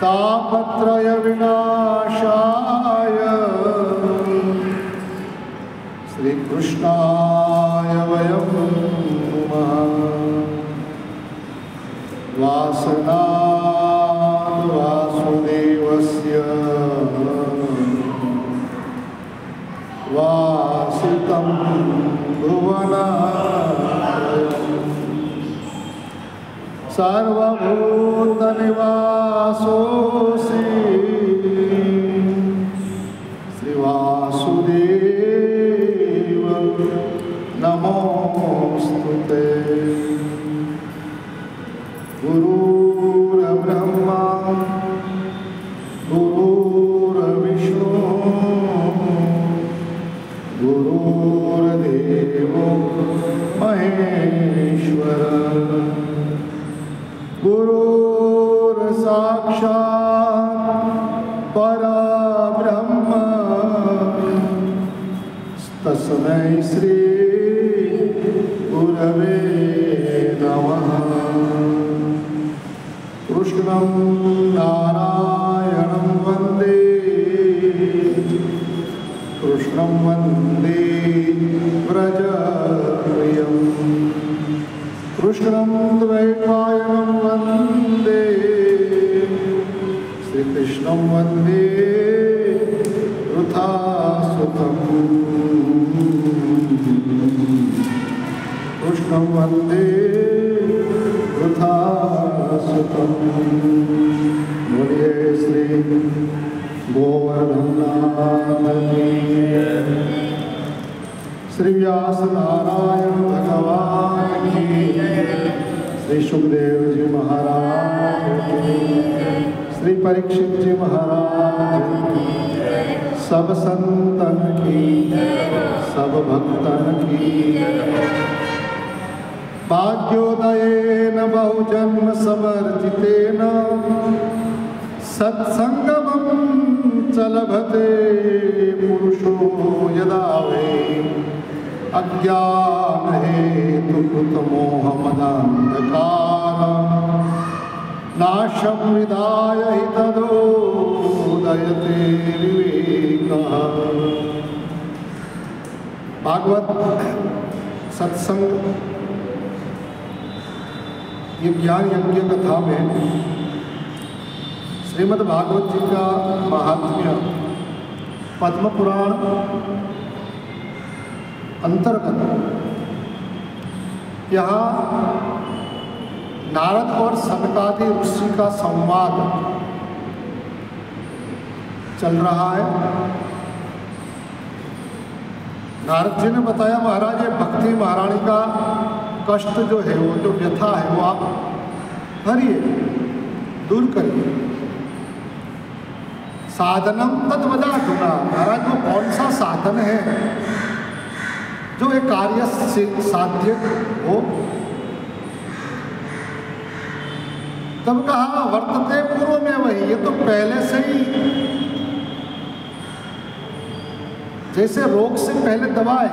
तापत्रय विनाशाय श्री कृष्णाय वयं नमः। वासनात् वासुदेवस्य वासितं भुवनात्रयम् सर्वभूतनिवासोऽसि श्रीवासुदेव नमोऽस्तुते। गुरुर्ब्रह्मा गुरुर्विष्णु गुरुर्देवो महेश्वर गुरुर्साक्षात् परब्रह्म तस्मै श्री गुरवे नमः। कृष्णं नारायणं वन्दे कृष्णं वन्दे व्रजप्रियं कृष्णं द्वैपायनं वन्दे श्रीकृष्णं वन्दे वृथासुतं कृष्णं वन्दे वृथासुतं। बोलिए श्री गोवर्धननाथ की श्री व्यास नारायण भगवान की श्री सुखदेव जी महाराज की श्री परीक्षित जी महाराज की सब संतन की सब भक्तन की। भाग्योदयेन बहुजन्म समर्जितेन सत्संगमं च लभते पुरुषो यदा वै अज्ञानहेतुकृतमोहमदान्धकार नाशं विधाय हि तदोदयते विवेकः। भागवत सत्संग ये ज्ञान यज्ञ कथा में श्रीमद् भागवत जी का महात्म्य पद्म पुराण अंतर्गत यहाँ नारद और सनकादि ऋषि का संवाद चल रहा है। नारद जी ने बताया महाराज ये भक्ति महारानी का कष्ट जो है वो जो व्यथा है वो आप हरिए दूर करिए। साधनम तद वदाधुना महाराज वो कौन सा साधन है जो एक कार्य से साध्य हो। तब कहा वर्तते पूर्व में वही ये तो पहले से ही जैसे रोग से पहले दवा है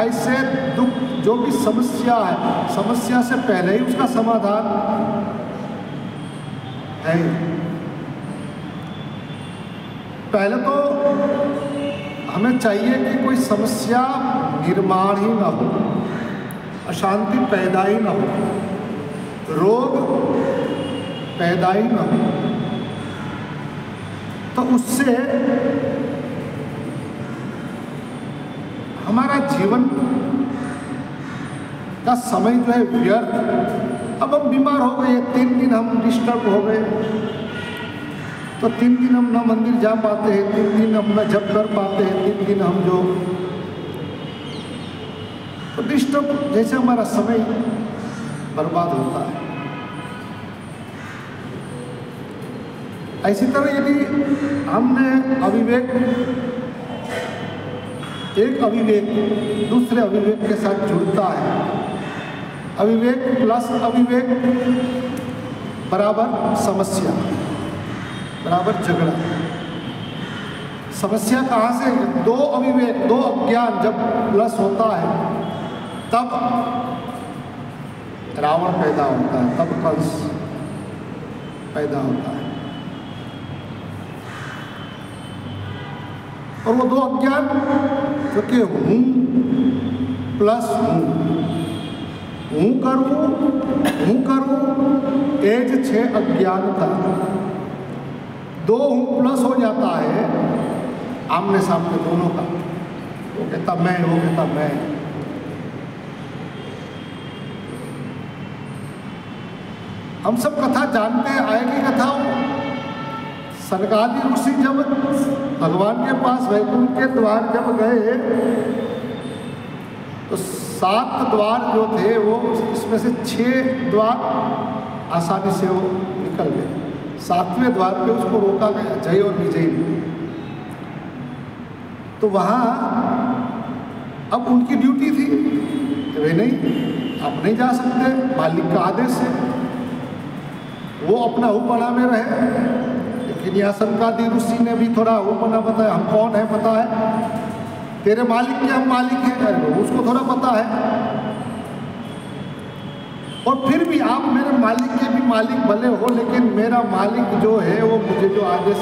ऐसे दुख जो भी समस्या है समस्या से पहले ही उसका समाधान है। पहले तो हमें चाहिए कि कोई समस्या निर्माण ही ना हो अशांति पैदा ही ना हो रोग पैदा ही ना हो तो उससे हमारा जीवन का समय जो है व्यर्थ। अब हम बीमार हो गए 3 दिन हम डिस्टर्ब हो गए तो 3 दिन हम न मंदिर जा पाते हैं 3 दिन हम न जप कर पाते हैं 3 दिन हम जो तो डिस्टर्ब जैसे हमारा समय बर्बाद होता है। ऐसी तरह यदि हमने अविवेक एक अविवेक दूसरे अविवेक के साथ जुड़ता है अविवेक प्लस अविवेक बराबर समस्या बराबर झगड़ा। समस्या कहाँ से दो अविवेक दो अज्ञान जब प्लस होता है तब रावण पैदा होता है तब कंस पैदा होता है। और वो दो अज्ञान जो कि हूँ प्लस हूँ करूँ एज 6 अज्ञानता, दो हूँ प्लस हो जाता है आमने सामने दोनों का। वो कहता मैं, वो कहता मैं। हम सब कथा जानते हैं, आएगी कथा। सनकादि ऋषि जब भगवान के पास वैकुंठ के द्वार जब गए तो 7 द्वार जो थे वो, इसमें से 6 द्वार आसानी से वो निकल गए। 7वें द्वार पे उसको रोका गया, जय और विजय ने। तो वहाँ अब उनकी ड्यूटी थी, वे नहीं, आप नहीं जा सकते, मालिक का आदेश है। वो अपना हुपना में रहे, लेकिन यहाँ सनकादि ऋषि ने भी थोड़ा हुपना बताया, हम कौन है पता है, तेरे मालिक के हम मालिक हैं, उसको थोड़ा पता है। और फिर भी आप मेरे मालिक के भी मालिक भले हो, लेकिन मेरा मालिक जो है वो मुझे जो आदेश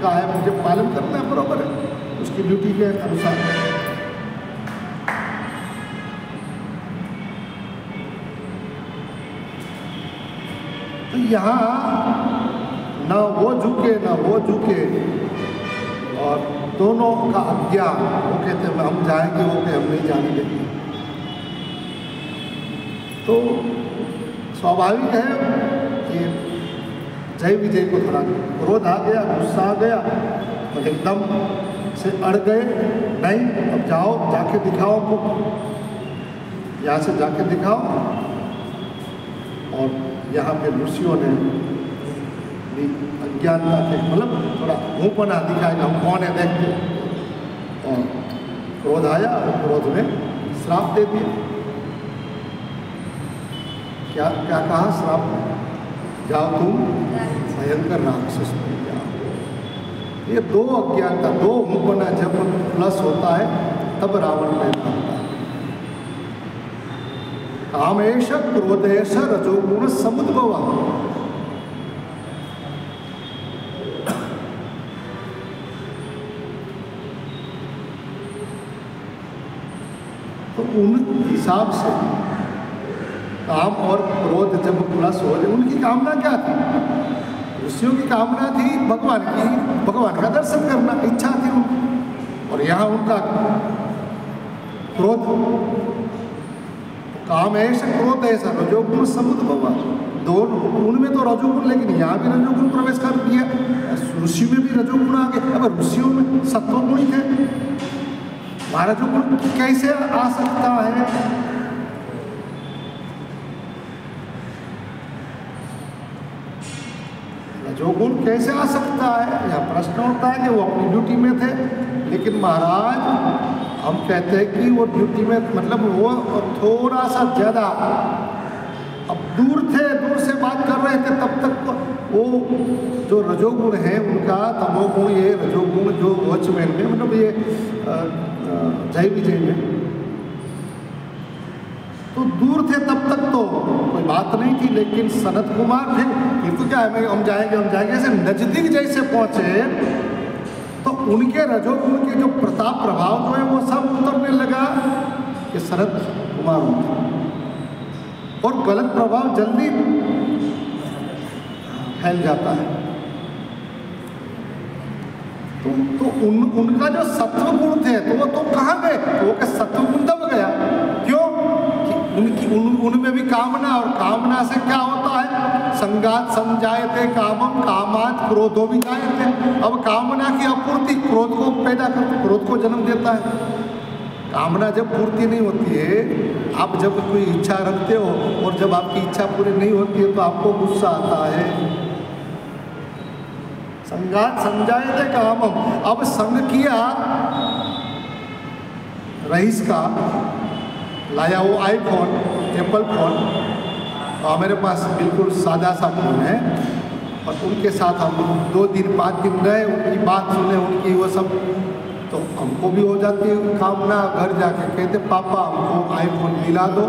का है मुझे पालन करना है, बराबर है, उसकी ड्यूटी के अनुसार। तो यहाँ न वो झुके न वो झुके, और दोनों का अज्ञान। वो कहते हैं हम जाएंगे, वो कहते हम नहीं जाएंगे। तो स्वाभाविक है कि जय विजय को थोड़ा क्रोध आ गया, गुस्सा आ गया, तो एकदम से अड़ गए, नहीं अब जाओ जाके दिखाओ हमको, यहाँ से जाके दिखाओ। और यहाँ पे ऋषियों ने भी अज्ञानता के मतलब थोड़ा मुँहपना दिखाया, हम कौन है देखते, और क्रोध आया और क्रोध में श्राप दे दिया। क्या क्या कहा श्राप में, जाओ तुम भयंकर राक्षस बन जाओ। ये दो अज्ञानता, दो मुँहपना जब प्लस होता है तब रावण पैदा होता है। कामेश क्रोधेश रजोगुण समुद्भव। तो उन हिसाब से काम और क्रोध जब प्लस हो जाए, उनकी कामना क्या थी? ऋषियों की कामना थी भगवान का दर्शन करना, इच्छा थी उनकी। और यहाँ उनका क्रोध, काम ऐसा क्रोध ऐसा रजोगुण समुद्भव, दोनों उनमें तो रजोगुण, लेकिन यहाँ भी रजोगुण प्रवेश कर दिया, ऋषि में भी रजोगुण आ गए। अब ऋषियों में सत्वगुण ही थे, रजोगुण कैसे आ सकता है? रजोगुण कैसे आ सकता है, यह प्रश्न होता है कि वो अपनी ड्यूटी में थे, लेकिन महाराज हम कहते हैं कि वो ड्यूटी में मतलब वो थोड़ा सा ज़्यादा, अब दूर थे, दूर से बात कर रहे थे, तब तक तो वो जो रजोगुण है उनका, तमोगुण, ये रजोगुण जो वॉचमैन में मतलब ये जय विजय में तो दूर थे, तब तक तो कोई बात नहीं थी। लेकिन सनत कुमार फिर तो क्या है, हम जाएंगे ऐसे नजदीक जैसे पहुँचे तो उनके रजोगुण के जो प्रताप प्रभाव जो है वो सब उतरने लगा कि सनत कुमार होंगे, और गलत प्रभाव जल्दी फैल जाता है। तो उनका जो सत्व गुण थे तो वो तो कहाँ गए, तो वो सत्व गुण दब गया। क्यों? कि उनमें भी कामना, और कामना से क्या होता है, संगात संजायते कामम कामात क्रोधो भी जायते। अब कामना की अपूर्ति क्रोध को पैदा करती, क्रोध को जन्म देता है। कामना जब पूर्ति नहीं होती है, आप जब कोई इच्छा रखते हो और जब आपकी इच्छा पूरी नहीं होती है तो आपको गुस्सा आता है। संगात संजायते कामम, अब संग किया रईस का, लाया वो आईफोन, एप्पल फोन, और मेरे पास बिल्कुल सादा सा फोन है, और उनके साथ हम 2 दिन 5 दिन रहे, उनकी बात सुने, उनकी वो सब, तो हमको भी हो जाती है कामना। घर जाके कहते पापा हमको आईफोन दिला दो,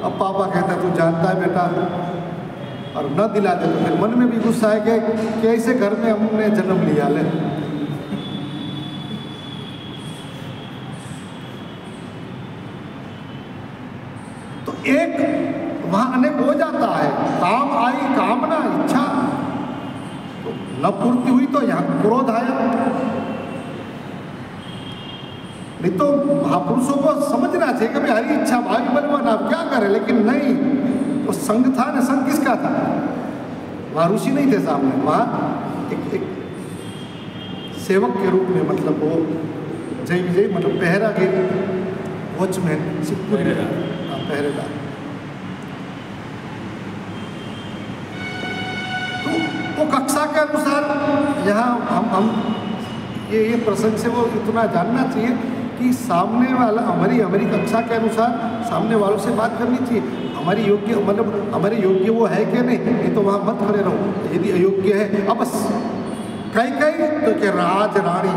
अब पापा कहता तू जानता है बेटा, और न दिला दे तो फिर मन में भी गुस्सा है कि कैसे घर में हमने जन्म लिया ले। तो एक वहाँ अनेक हो जाता है, काम आई कामना इच्छा, तो न पूर्ति हुई तो यहाँ क्रोध आया। नहीं तो महापुरुषों को समझना चाहिए कि भाई हरी इच्छा भावी बलवान, आप क्या करें, लेकिन नहीं, तो संग था ना, संग किसका था? वहाँ ऋषि नहीं थे सामने, वहाँ एक सेवक के रूप में, मतलब वो जय विजय, मतलब पहरा के वॉचमैन, पहरेदार। तो वो कक्षा के अनुसार यहाँ हम ये प्रसंग से वो इतना जानना चाहिए कि सामने वाला हमारी कक्षा के अनुसार सामने वालों से बात करनी चाहिए। हमारी योग्य, मतलब हमारे योग्य वो है कि नहीं, तो वहाँ मत खड़े रहो। यदि अयोग्य है, अब बस कई तो क्या राज रानी,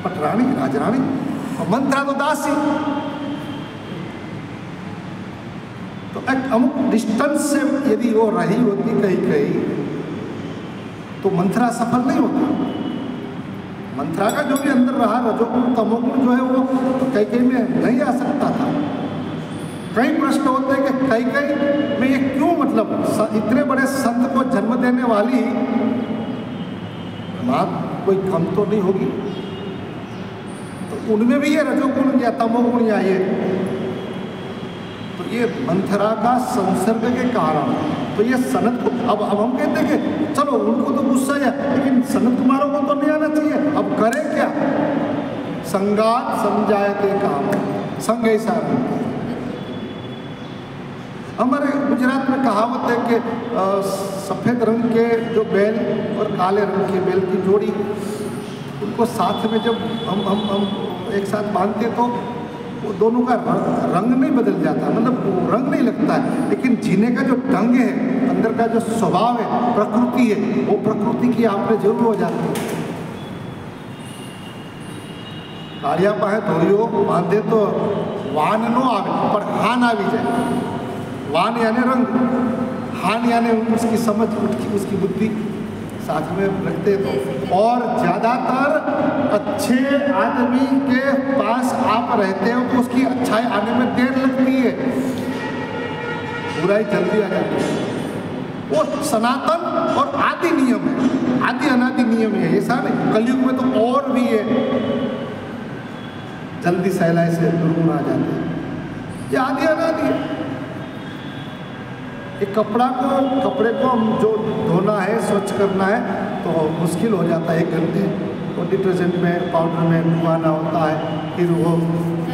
पटरानी राजरानी, और मंत्रा तो दासी। तो एक अमुक डिस्टेंस से यदि वो रही होती कहीं तो मंत्रा सफल नहीं होता। मंत्रा का जो भी अंदर रहा रजोगुण तमोगुण जो है वो कई में नहीं आ सकता था। कई प्रश्न होते हैं कि कई में ये क्यों, मतलब इतने बड़े संत को जन्म देने वाली माँ कोई कम तो नहीं होगी, तो उनमें भी ये रजोगुण या तमोगुण या ये मंथरा का संसर्ग के कारण। तो ये सनत को, अब हम कहते हैं कि चलो उनको तो गुस्सा है, लेकिन सनत कुमारों को तो नहीं आना चाहिए। अब करें क्या? संगात समझाते काम, संग ऐसा। हमारे गुजरात में कहावत है कि सफ़ेद रंग के जो बैल और काले रंग के बैल की जोड़ी, उनको साथ में जब हम एक साथ बांधते तो वो दोनों का रंग नहीं बदल जाता, मतलब वो रंग नहीं लगता है, लेकिन जीने का जो ढंग है, अंदर का जो स्वभाव है, प्रकृति है, वो प्रकृति की आपने जरूर हो जाती है। कालिया पाए धोरियो बांधे तो वान नो आवे, पर हान आवी जाए। वान यानी रंग, हान यानी उसकी समझ, उसकी बुद्धि साथ में रखते तो। और ज़्यादातर अच्छे आदमी के पास आप रहते हो तो उसकी अच्छाई आने में देर लगती है, बुराई जल्दी आ जाती है। वो सनातन और आदि नियम है, आदि अनादि नियम है, ऐसा नहीं। कलयुग में तो और भी है, जल्दी सहलाई से दुर्गुण आ जाते हैं, ये आदि अनादि है। एक कपड़े को हम जो धोना है, स्वच्छ करना है, तो मुश्किल हो जाता है 1 घंटे। तो डिटर्जेंट में, पाउडर में डुबाना होता है, फिर वो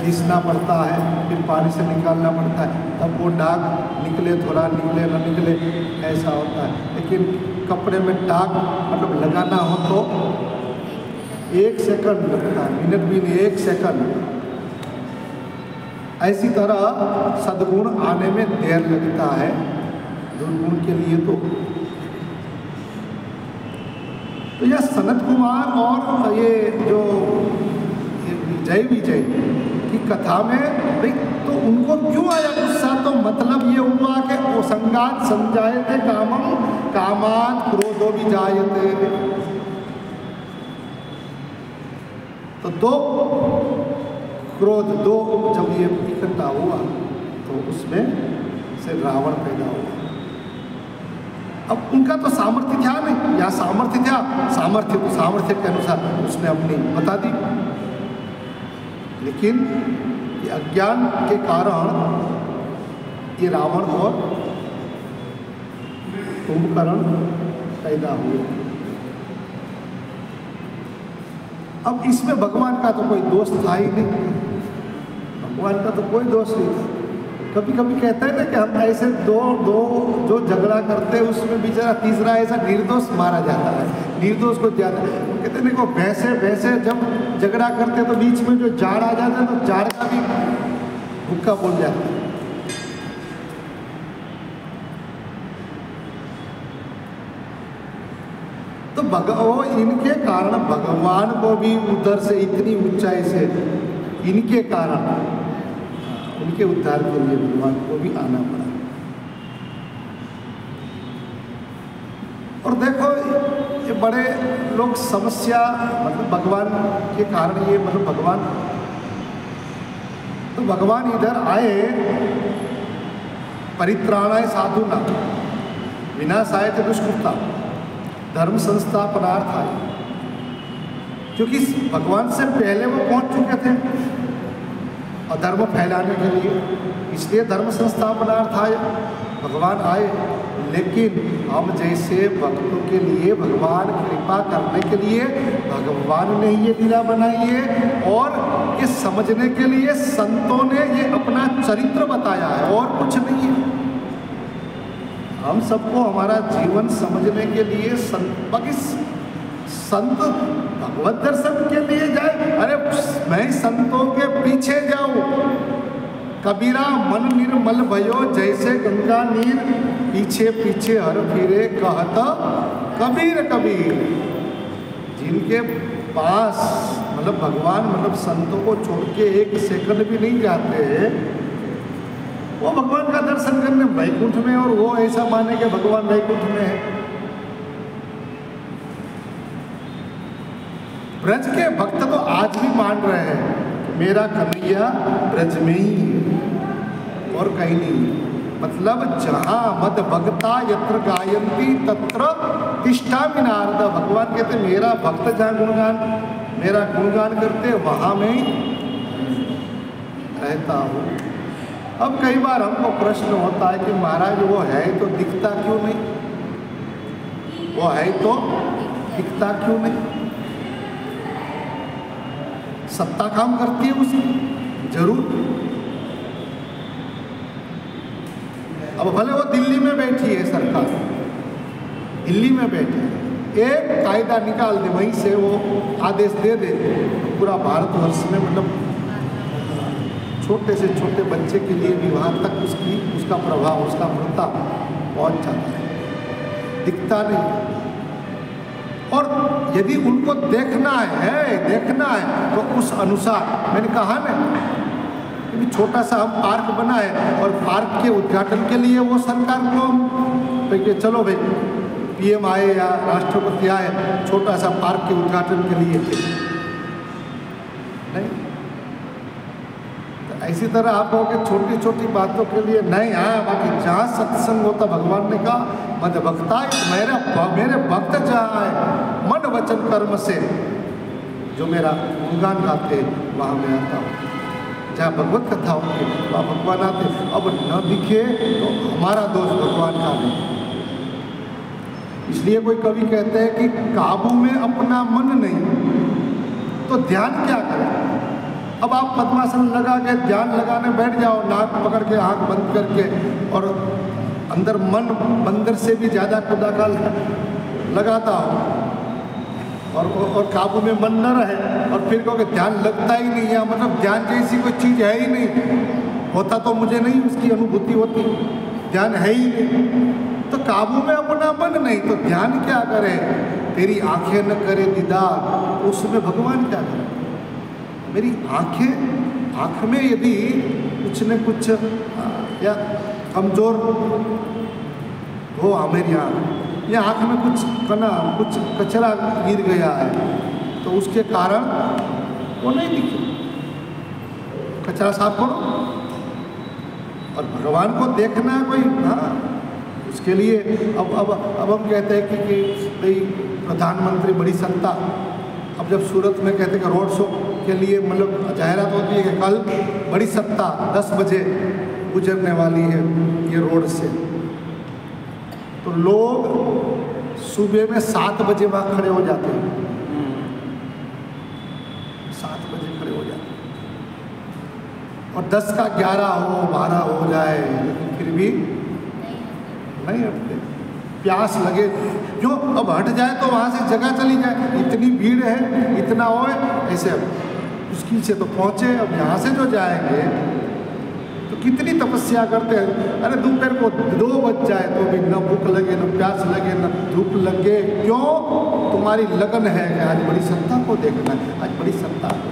घिसना पड़ता है, फिर पानी से निकालना पड़ता है, तब वो दाग निकले, थोड़ा निकले ना निकले, ऐसा होता है। लेकिन कपड़े में दाग मतलब लगाना हो तो 1 सेकंड लगता है, मिनट भी नहीं, 1 सेकंड। ऐसी तरह सद्गुण आने में देर लगता है, दुर्गुण के लिए तो यह सनत कुमार और ये जो जय विजय की कथा में भाई, तो उनको क्यों आया गुस्सा? तो मतलब ये हुआ कि वो संगात समझायते कामम कामात क्रोधो भी जायते। तो दो क्रोध, दो जब ये इकट्ठा हुआ तो उसमें से रावण पैदा हुआ। अब उनका तो सामर्थ्य था नहीं, या सामर्थ्य था, सामर्थ्य के अनुसार उसने अपनी बता दी, लेकिन ये अज्ञान के कारण ये रावण और कुंभकर्ण पैदा हुए। अब इसमें भगवान का तो कोई दोष था ही नहीं, भगवान का तो कोई दोष नहीं था। कभी कभी कहते हैं ना कि हम ऐसे दो जो झगड़ा करते हैं उसमें बेचारा तीसरा ऐसा निर्दोष मारा जाता है, निर्दोष को ज्यादा कहते हैं। देखो भैंसे जब झगड़ा करते तो बीच में जो जाड़ आ जाता है तो जाड़ का भी भुक्का बोल जाता है। तो इनके कारण भगवान को भी उधर से इतनी ऊंचाई से, इनके कारण उनके उद्धार के लिए भगवान को भी आना पड़ा। और देखो ये बड़े लोग समस्या, मतलब भगवान के कारण ये, मतलब भगवान तो भगवान इधर आए, परित्राणाय साधूनां विनाशाय च दुष्कृतां धर्म संस्थापनार्थाय, क्योंकि भगवान से पहले वो पहुंच चुके थे और धर्म फैलाने के लिए, इसलिए धर्म संस्थापनार्थाय भगवान आए। लेकिन हम जैसे भक्तों के लिए भगवान कृपा करने के लिए भगवान ने ये लीला बनाई है, और ये समझने के लिए संतों ने ये अपना चरित्र बताया है, और कुछ नहीं है। हम सबको हमारा जीवन समझने के लिए संत भगवत दर्शन के लिए जाए। अरे मैं संतों के पीछे जाऊं। कबीरा मन निर्मल भयो जैसे गंगा नीर, पीछे पीछे हर फिरे कहता कबीर कबीर। जिनके पास मतलब भगवान मतलब संतों को छोड़ के एक सेकंड भी नहीं जाते, वो भगवान का दर्शन करने वैकुंठ में, और वो ऐसा माने कि भगवान वैकुंठ में है। ब्रज के भक्त तो आज भी मान रहे हैं मेरा कन्हैया ब्रज में ही है और कहीं नहीं। मतलब जहाँ मद भक्ता यत्र गायन्ति तत्र तिष्ठामि नारद। भगवान कहते मेरा भक्त जहाँ मेरा गुणगान करते वहाँ मैं रहता हूँ। अब कई बार हमको प्रश्न होता है कि महाराज वो है तो दिखता क्यों नहीं, वो है तो दिखता क्यों नहीं। सत्ता काम करती है उसकी, जरूर। अब भले वो दिल्ली में बैठी है, सरकार दिल्ली में बैठी है, एक कायदा निकाल दे, वहीं से वो आदेश दे दे, पूरा भारतवर्ष में मतलब छोटे से छोटे बच्चे के लिए भी वहाँ तक उसका प्रभाव, उसका प्रताप पहुँच जाता है, दिखता नहीं। और यदि उनको देखना है तो उस अनुसार, मैंने कहा ना कि छोटा सा हम पार्क बनाए और पार्क के उद्घाटन के लिए वो सरकार को कि चलो भाई पीएम आए या राष्ट्रपति आए, छोटा सा पार्क के उद्घाटन के लिए नहीं। तो इसी तरह आप कहोगे छोटी छोटी बातों के लिए नहीं। हाँ, बाकी जहाँ सत्संग होता, भगवान ने कहा मद भक्ता, मेरे भक्त जहाँ है मन वचन कर्म से जो मेरा गुणगान गाते वहाँ मैं आता हूँ। जहाँ भगवत कथा होती वहाँ भगवान आते। अब न दिखे तो हमारा दोष भगवान का नहीं। इसलिए कोई कवि कहते हैं कि काबू में अपना मन नहीं तो ध्यान क्या करें। अब आप पद्मासन लगा के ध्यान लगाने बैठ जाओ, नाक पकड़ के आँख बंद करके, और अंदर मन बंदर से भी ज़्यादा खुदा का लगाता हो और काबू में मन न रहे, और फिर कहोगे ध्यान लगता ही नहीं है, मतलब ध्यान जैसी कोई चीज़ है ही नहीं, होता तो मुझे नहीं उसकी अनुभूति होती, ध्यान है ही नहीं। तो काबू में अपना मन नहीं तो ध्यान क्या करे। तेरी आंखें न करे दीदार, उसमें भगवान क्या करे। मेरी आँख में यदि कुछ न कुछ या कमज़ोर हो मेरी आँख, या आँख में कुछ कचरा गिर गया है तो उसके कारण वो नहीं दिखे, कचरा साफ करो। और भगवान को देखना है कोई, हाँ, उसके लिए अब हम कहते हैं कि भाई प्रधानमंत्री बड़ी सत्ता। अब जब सूरत में कहते हैं कि रोड शो के लिए मतलब जाहिरात होती है कि कल बड़ी सत्ता 10 बजे गुजरने वाली है ये रोड से, तो लोग सुबह में 7 बजे वहाँ खड़े हो जाते हैं, 7 बजे खड़े हो जाते हैं, और 10 का 11 हो 12 हो जाए लेकिन फिर भी नहीं हटते। प्यास लगे क्यों, अब हट जाए तो वहाँ से जगह चली जाए, इतनी भीड़ है, इतना हो ऐसे मुश्किल से तो पहुँचे। अब यहाँ से जो जाएंगे तो कितनी तपस्या करते हैं। अरे दोपहर को 2 बज जाए तो भी न भूख लगे, न प्यास लगे, न धूप लगे। क्यों? तुम्हारी लगन है कि आज बड़ी सत्ता को देखना है, आज बड़ी सत्ता को।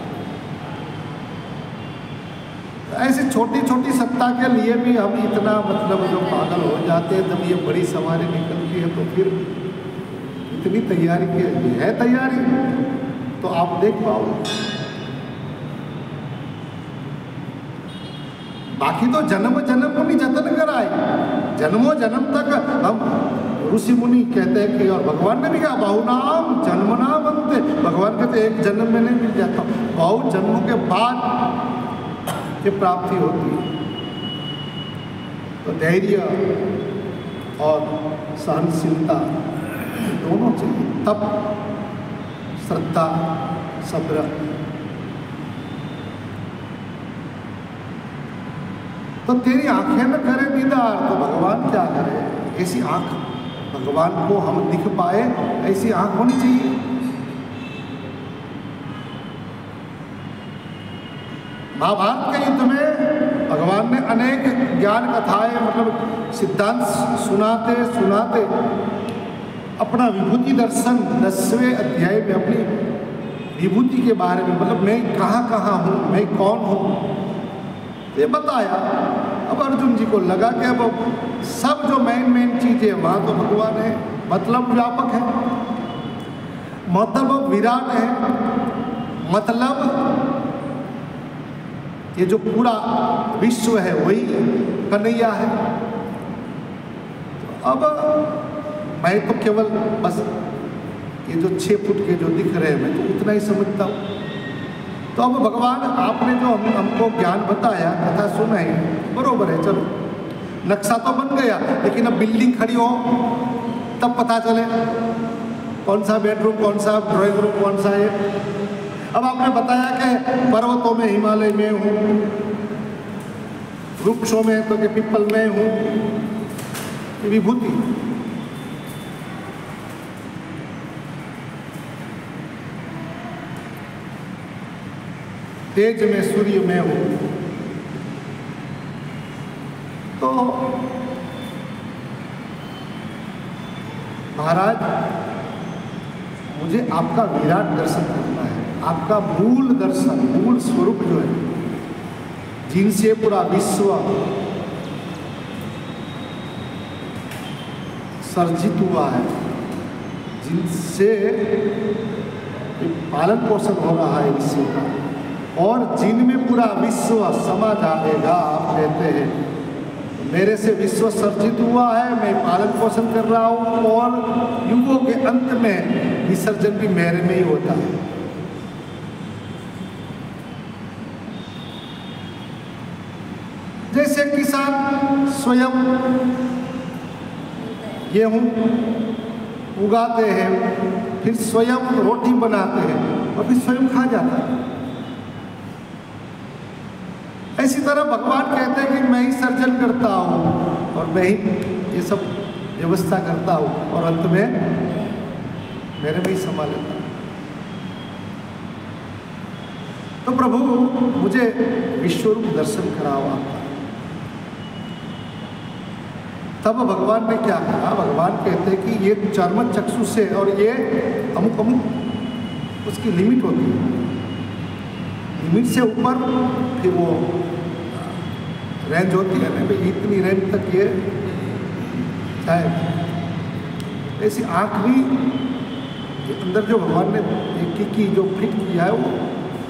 ऐसी छोटी छोटी सत्ता के लिए भी हम इतना मतलब जो पागल हो जाते हैं। जब ये बड़ी सवारी निकलती है तो फिर इतनी तैयारी की है, तैयारी तो आप देख पाओगे। बाकी तो जन्म जन्म मुनि जतन कराए, जन्मों जन्म तक हम ऋषि मुनि कहते हैं कि, और भगवान ने भी कहा बहुनाम जन्मनाम अंते, भगवान कहते एक जन्म में नहीं मिल जाता, बहुत जन्मों के बाद ये प्राप्ति होती है। तो धैर्य और सहनशीलता दोनों चाहिए, तप, श्रद्धा, सब्र। तो तेरी आंखें न करे दीदार तो भगवान क्या करे, ऐसी आंख भगवान को हम दिख पाए, ऐसी आंख होनी चाहिए। महाभारत के युद्ध में भगवान ने अनेक ज्ञान कथाएं मतलब सिद्धांत सुनाते सुनाते अपना विभूति दर्शन 10वें अध्याय में अपनी विभूति के बारे में, मतलब मैं कहाँ कहाँ हूँ, मैं कौन हूँ, ये बताया। अब अर्जुन जी को लगा कि अब सब जो मेन चीज़ें वहाँ तो भगवान है, मतलब व्यापक है, मतलब विराट है, मतलब ये जो पूरा विश्व है वही कन्हैया है। तो अब मैं तो केवल बस ये जो 6 फुट के जो दिख रहे हैं मैं तो उतना ही समझता हूँ। तो अब भगवान आपने जो हमको ज्ञान बताया, कथा सुनाई, बरोबर है, चलो नक्शा तो बन गया, लेकिन अब बिल्डिंग खड़ी हो तब पता चले कौन सा बेडरूम, कौन सा ड्राइंग रूम, कौन सा है। अब आपने बताया कि पर्वतों में हिमालय में हूँ, वृक्षों में तो कि पीपल में हूँ, विभूति। तेज में सूर्य में हूँ। तो महाराज मुझे आपका विराट दर्शन करना है, आपका मूल दर्शन, मूल स्वरूप जो है जिनसे पूरा विश्व सर्जित हुआ है, जिनसे पालन पोषण हो रहा है विश्व का, और जिनमें पूरा विश्व समा जाएगा। आप कहते हैं मेरे से विश्व सर्जित हुआ है, मैं पालन पोषण कर रहा हूँ, और युगों के अंत में विसर्जन भी मेरे में ही होता है। जैसे किसान स्वयं गेहूं उगाते हैं, फिर स्वयं रोटी बनाते हैं और फिर स्वयं खा जाता है, इसी तरह भगवान कहते हैं कि मैं ही सर्जन करता हूँ और मैं ही ये सब व्यवस्था करता हूँ, और अंत में मेरे में ही समा लेता हूँ। तो प्रभु मुझे विश्वरूप दर्शन कराओ आपका। तब भगवान ने क्या कहा, भगवान कहते हैं कि ये चर्म चक्षु से, और ये अमुक अमुक उसकी लिमिट होती है, लिमिट से ऊपर फिर वो रेंज होती है ना भाई, इतनी रेंज तक ये चाहे। ऐसी आँख भी अंदर जो भगवान ने की जो फिट किया है वो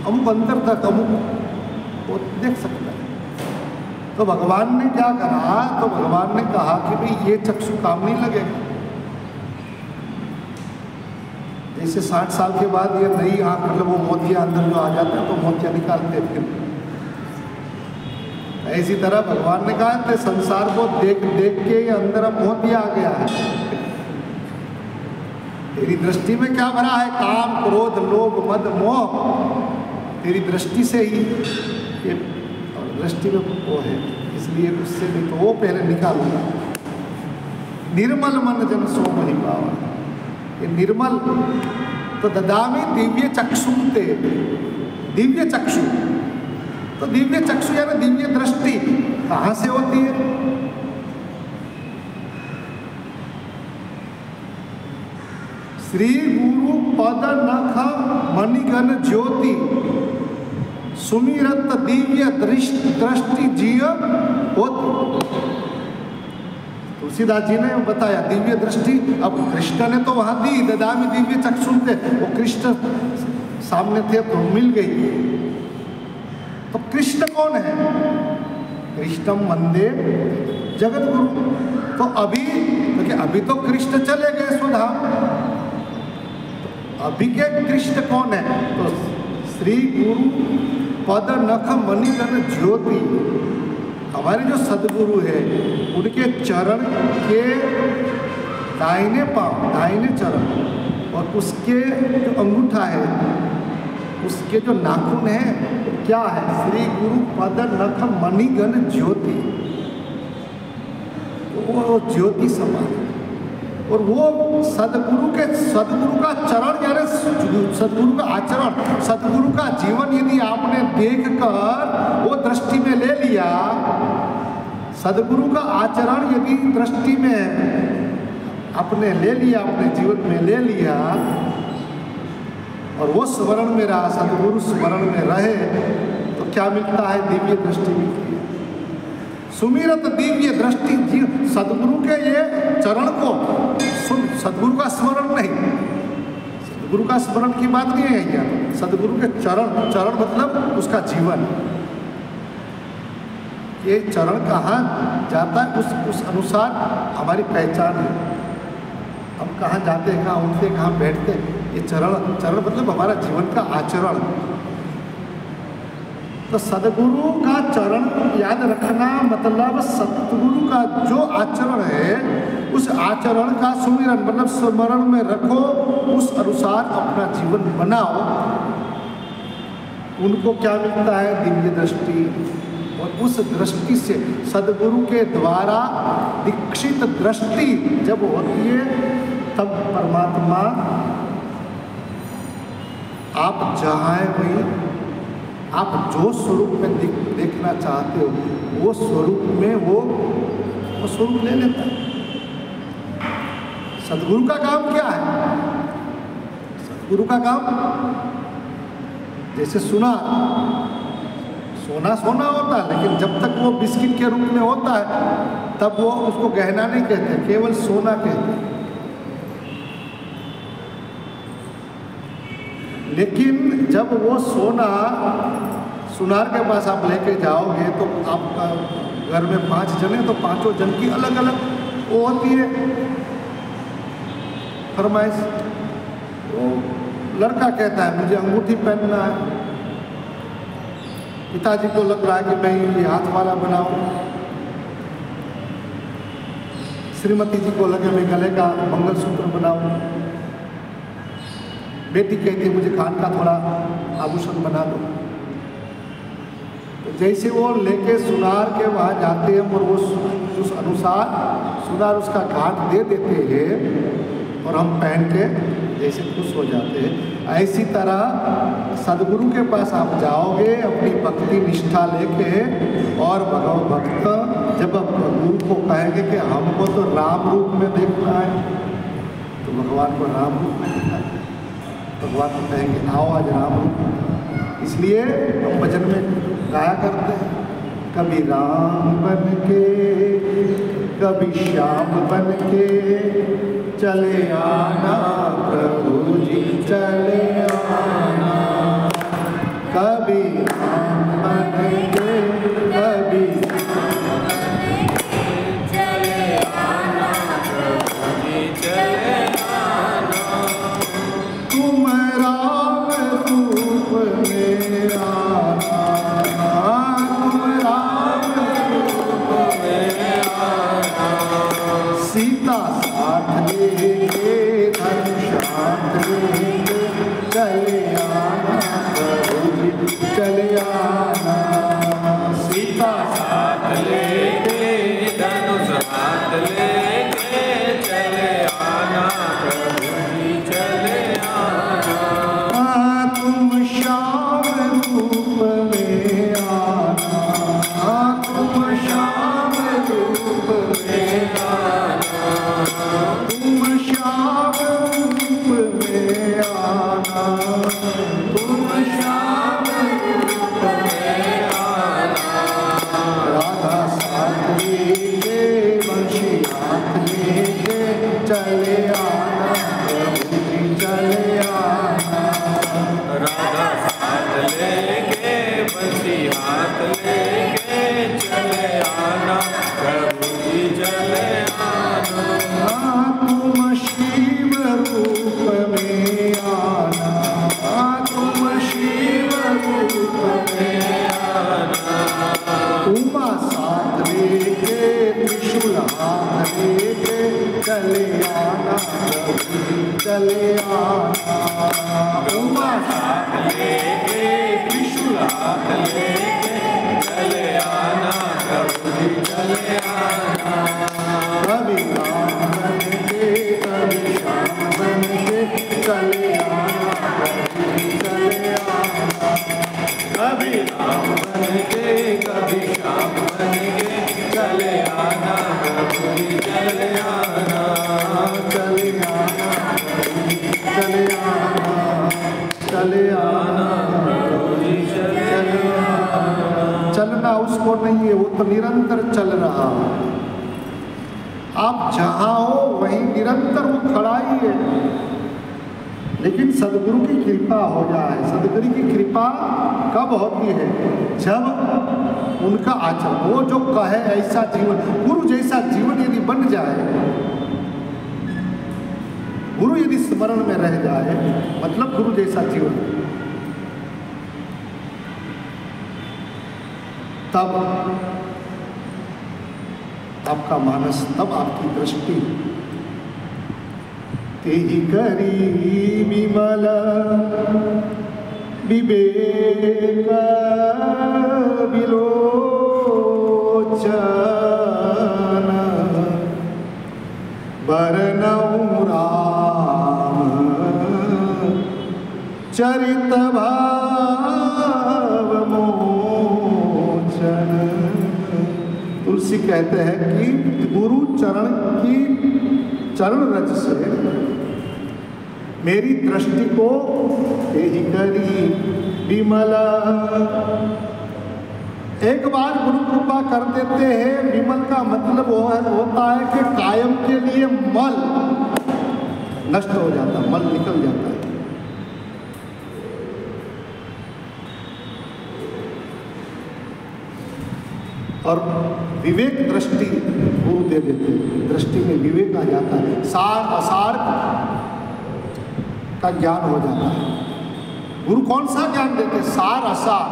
अमुक अंदर तक अमुक वो देख सकता है। तो भगवान ने क्या कहा, तो भगवान ने कहा कि भाई ये चक्षु काम नहीं लगेगा। जैसे 60 साल के बाद ये नई आँख, मतलब वो मोतिया अंदर जो आ जाता है तो मोतिया निकालते हैं फिर। इसी तरह भगवान ने कहा कि संसार को देख देख के ये अंदर अब मोतिया आ गया है। तेरी दृष्टि में क्या भरा है, काम क्रोध लोभ मद मोह, तेरी दृष्टि से ही ये दृष्टि में वो है, इसलिए उससे भी तो वो पहले निकालूंगा। निर्मल मन जन सो नहीं पावा, ये निर्मल तो ददामी दिव्य चक्षुते, दिव्य चक्षु। तो दिव्य चक्षु यानी दिव्य दृष्टि कहाँ से होती है? श्री गुरु पद नख मणिगण ज्योति सुमिरत दिव्य दृष्टि जीव होती। तुलसीदास जी ने बताया दिव्य दृष्टि। अब कृष्ण ने तो वहां दी, ददामी दिव्य चक्षु थे, वो कृष्ण सामने थे तो मिल गई। तो कृष्ण कौन है? कृष्णम वंदे जगत गुरु। तो अभी तो कृष्ण चले गए स्वधाम, अभी के कृष्ण कौन है? तो श्री गुरु पद नख मणिगण ज्योति, हमारे जो सदगुरु है उनके चरण के दाहिने पांव, दाहिने चरण, और उसके जो अंगूठा है, उसके जो नाखून है क्या है? श्री गुरु पद नख मणिगण ज्योति, वो ज्योति समान। और वो सदगुरु का चरण, यानी सदगुरु का आचरण, सदगुरु का जीवन यदि आपने देखकर वो दृष्टि में ले लिया, सदगुरु का आचरण यदि दृष्टि में आपने ले लिया, अपने जीवन में ले लिया, और वो स्मरण में रहा, सदगुरु स्मरण में रहे, तो क्या मिलता है? दिव्य दृष्टि मिलती है। सुमिरत दिव्य दृष्टि, सदगुरु के ये चरण को, सदगुरु का स्मरण नहीं, सदगुरु का स्मरण की बात नहीं है क्या? सदगुरु के चरण, चरण मतलब उसका जीवन, ये चरण कहाँ जाता है उस अनुसार हमारी पहचान है। हम कहाँ जाते हैं, कहाँ उठते, कहाँ बैठते, ये चरण मतलब हमारा जीवन का आचरण। तो सदगुरु का चरण याद रखना मतलब सतगुरु का जो आचरण है उस आचरण का सुमिरन मतलब स्मरण में रखो, उस अनुसार अपना जीवन बनाओ। उनको क्या मिलता है? दिव्य दृष्टि। और उस दृष्टि से सदगुरु के द्वारा दीक्षित दृष्टि जब होती है, तब परमात्मा आप जहाँ भी आप जो स्वरूप में देखना चाहते हो, वो स्वरूप में वो स्वरूप ले लेता है। सदगुरु का काम क्या है? सदगुरु का काम जैसे सोना होता है, लेकिन जब तक वो बिस्किट के रूप में होता है तब वो उसको गहना नहीं कहते, केवल सोना कहते हैं। लेकिन जब वो सुनार के पास आप लेके जाओगे तो आपका घर में 5 जने, तो 5 जन की अलग अलग वो होती है फरमाइश। वो लड़का कहता है मुझे अंगूठी पहनना है, पिताजी को लग रहा है कि मैं ये हाथ वाला बनाऊं, श्रीमती जी को लगे मैं गले का मंगलसूत्र बनाऊं, बेटी कहती है मुझे कान का थोड़ा आभूषण बना दो। तो जैसे वो लेके सुनार के वहाँ जाते हैं और वो उस अनुसार सुनार उसका घाट दे देते हैं और हम पहन के जैसे खुश हो जाते हैं, ऐसी तरह सदगुरु के पास आप जाओगे अपनी भक्ति निष्ठा लेके, और भक्त जब गुरु को कहेंगे कि हमको तो राम रूप में देखना है, तो भगवान को राम रूप में देखना है, भगवान को कहेंगे आओ आज राम रूप। इसलिए हम भजन में गाया करते हैं, कभी राम बन के कभी श्याम बन के चले आना प्रभु जी चले आना, कभी राम बन के कभी चले आना प्रभु जी चले आना, तुम राम रूप में आना, तुम राम रूप में आना, सीता साथ लेके धनुष हाथ लेके चले आना प्रभु जी चले आना, सीता साथ लेके धनुष हाथ लेके चले आना प्रभु जी चले आना, तुम श्याम रूप में आना, तुम श्याम रूप में आना, तुम श्याम रूप में आना, तुम श्याम रूप में आना, राधा साथ लेके बंशी हाथ लेके चले आना प्रभु जी चले आना, राधा साथ लेके बंसी हाथ लेके चले चले आना प्रभु जी चले आना। उमा साथ लेके त्रिशूल हाथ लेके चले आना प्रभु जी चले आना। कभी राम बन के कभी श्याम बन के चले आना प्रभु जी चले आना। कभी राम बन के कभी श्याम बन के चले आना प्रभु जी चले आना। चले आना चले आना चले आना प्रभु जी चले आना। चलना उसको नहीं है, वो तो निरंतर चल रहा है। आप जहां हो वहीं निरंतर वो खड़ा ही है। लेकिन सदगुरु की कृपा हो जाए। सदगुरु की कृपा कब होती है? जब उनका आचरण, वो जो कहे ऐसा जीवन, गुरु जैसा जीवन यदि बन जाए, गुरु यदि स्मरण में रह जाए, मतलब गुरु जैसा जीवन, तब आपका मानस, तब आपकी दृष्टि तेहि करी विमल विवेक विलोचन बरनऊ राम चरित भाव मोचन। तुलसी कहते हैं कि गुरु चरण रज से मेरी दृष्टि को तेहि करी विमला। एक बार गुरु कृपा कर देते हैं, विमल का मतलब वो होता है कि कायम के लिए मल नष्ट हो जाता, मल निकल जाता है। और विवेक दृष्टि गुरु दे देते हैं, दृष्टि में विवेक आ जाता है, सार असार का ज्ञान हो जाता है। गुरु कौन सा ज्ञान देते? सार असार,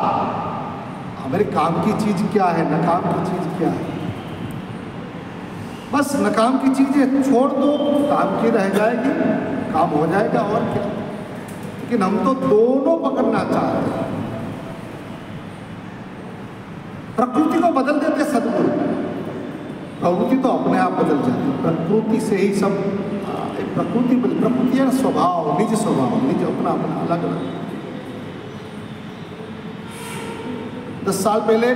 हमारे काम की चीज क्या है, नकाम की चीज क्या है। बस नकाम की चीजें छोड़ दो, काम की रह जाएगी, काम हो जाएगा और क्या। लेकिन हम तो दोनों पकड़ना चाहते हैं। प्रकृति को बदल देते सदगुरु, प्रवृत्ति तो अपने आप बदल जाती है। प्रकृति से ही सब, प्रकृति है स्वभाव, निज अपना अलग अलग। 10 साल पहले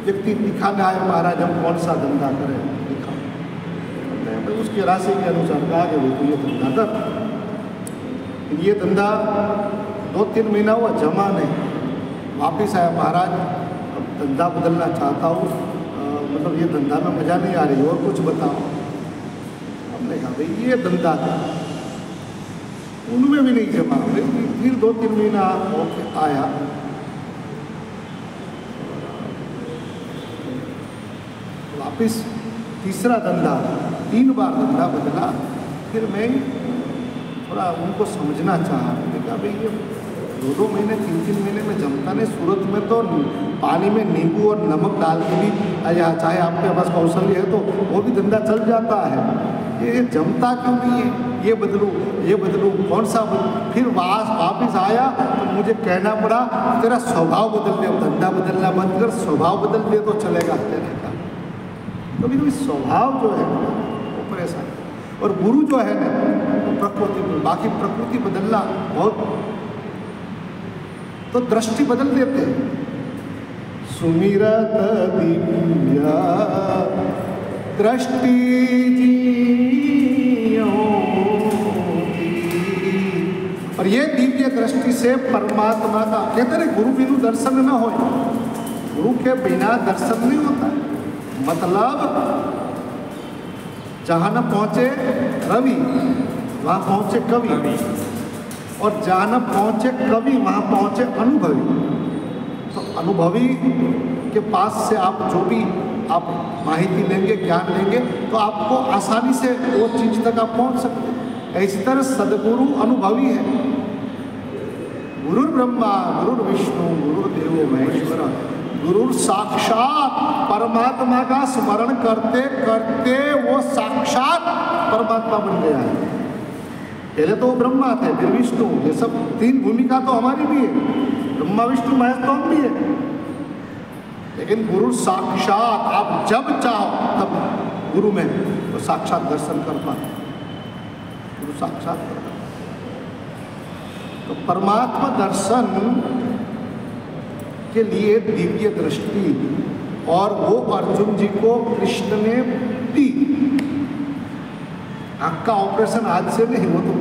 व्यक्ति दिखाने आए, महाराज हम कौन सा धंधा करें, दिखा। उसकी राशि के अनुसार कहा कि वो तो ये धंधा कर। ये धंधा 2-3 महीना हुआ, जमा नहीं। वापिस आया, महाराज अब धंधा बदलना चाहता हूँ, मतलब ये धंधा में मज़ा नहीं आ रही, और कुछ बताओ। हमने कहा भाई ये धंधा था, उनमें भी नहीं जमा। फिर 2-3 महीना होके आया, वापिस तीसरा धंधा, 3 बार धंधा बदला। फिर मैं थोड़ा उनको समझना चाहा, मैंने कहा भाई ये 2-2 महीने 3-3 महीने में जमता नहीं। सूरत में तो पानी में नींबू और नमक डाल के भी, चाहे आपके पास कौशल्य है तो वो भी धंधा चल जाता है। ये जमता क्यों नहीं है? ये बदलूँ, कौन सा बदलूँ? फिर वापस आया तो मुझे कहना पड़ा तेरा स्वभाव बदल दे, धंधा बदलना बंद कर, स्वभाव बदल दे तो चलेगा तेरे का। कभी कभी स्वभाव जो है वो परेशान, और गुरु जो है ना प्रकृति, बाकी प्रकृति बदलना बहुत, तो दृष्टि बदल देते हैं। सुमिरत दिव्या दृष्टि और ये दिव्य दृष्टि से परमात्मा का, कहते रहे गुरु बिनु दर्शन न हो, गुरु के बिना दर्शन नहीं होता। मतलब जहाँ न पहुँचे रवि वहाँ पहुँचे कवि, और जहाँ न पहुँचे कवि वहाँ पहुँचे अनुभवी। तो अनुभवी के पास से आप जो भी आप माहिती लेंगे, ज्ञान लेंगे, तो आपको आसानी से वो चीज़ तक आप पहुँच सकते हैं। इसी तरह सदगुरु अनुभवी है। गुरुर्ब्रह्मा गुरुर्विष्णु गुरुर्देवो महेश्वर, गुरु साक्षात परमात्मा का स्मरण करते करते वो साक्षात परमात्मा बन गया है। पहले तो वो ब्रह्मा थे, फिर विष्णु, ये सब तीन भूमिका तो हमारी भी है, ब्रह्मा विष्णु महेश तो हम भी है। लेकिन गुरु साक्षात, आप जब चाहो तब गुरु में तो साक्षात दर्शन कर पाते, गुरु साक्षात कर पाते। तो परमात्मा दर्शन के लिए दिव्य दृष्टि, और वो अर्जुन जी को कृष्ण ने दी। आँख का ऑपरेशन आज से नहीं, वो तो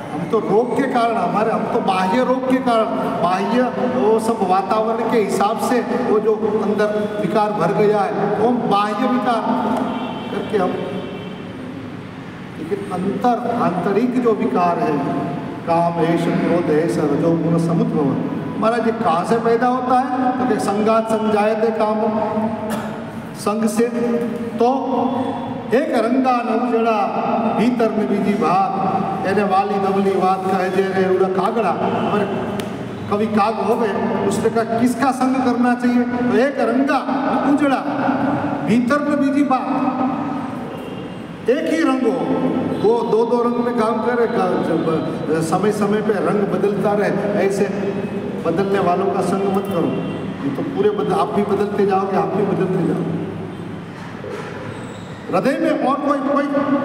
हम तो रोग के कारण, हम तो बाह्य रोग के कारण, बाह्य वो सब वातावरण के हिसाब से वो जो अंदर विकार भर गया है वो बाह्य विकार करके हम, लेकिन आंतरिक जो विकार है, काम ऐश क्रोध ऐश रजोगुण समुद्भव, महाराज ये कहाँ से पैदा होता है? तो संगात संजायते काम, संग से। तो एक रंगा न उजड़ा भीतर में बीजी बात, यानी वाली नवली बात कहे जे रे उड़ा कागड़ा। और कभी काग हो गए, उसने कहा किसका संग करना चाहिए? तो एक रंगा उजड़ा भीतर में बीजी बात, एक ही रंग हो, वो दो दो रंग में काम करे, समय समय पे रंग बदलता रहे, ऐसे बदलने वालों का संग मत करो, ये तो पूरे आप भी बदलते जाओगे, आप भी बदलते जाओगे। हृदय में और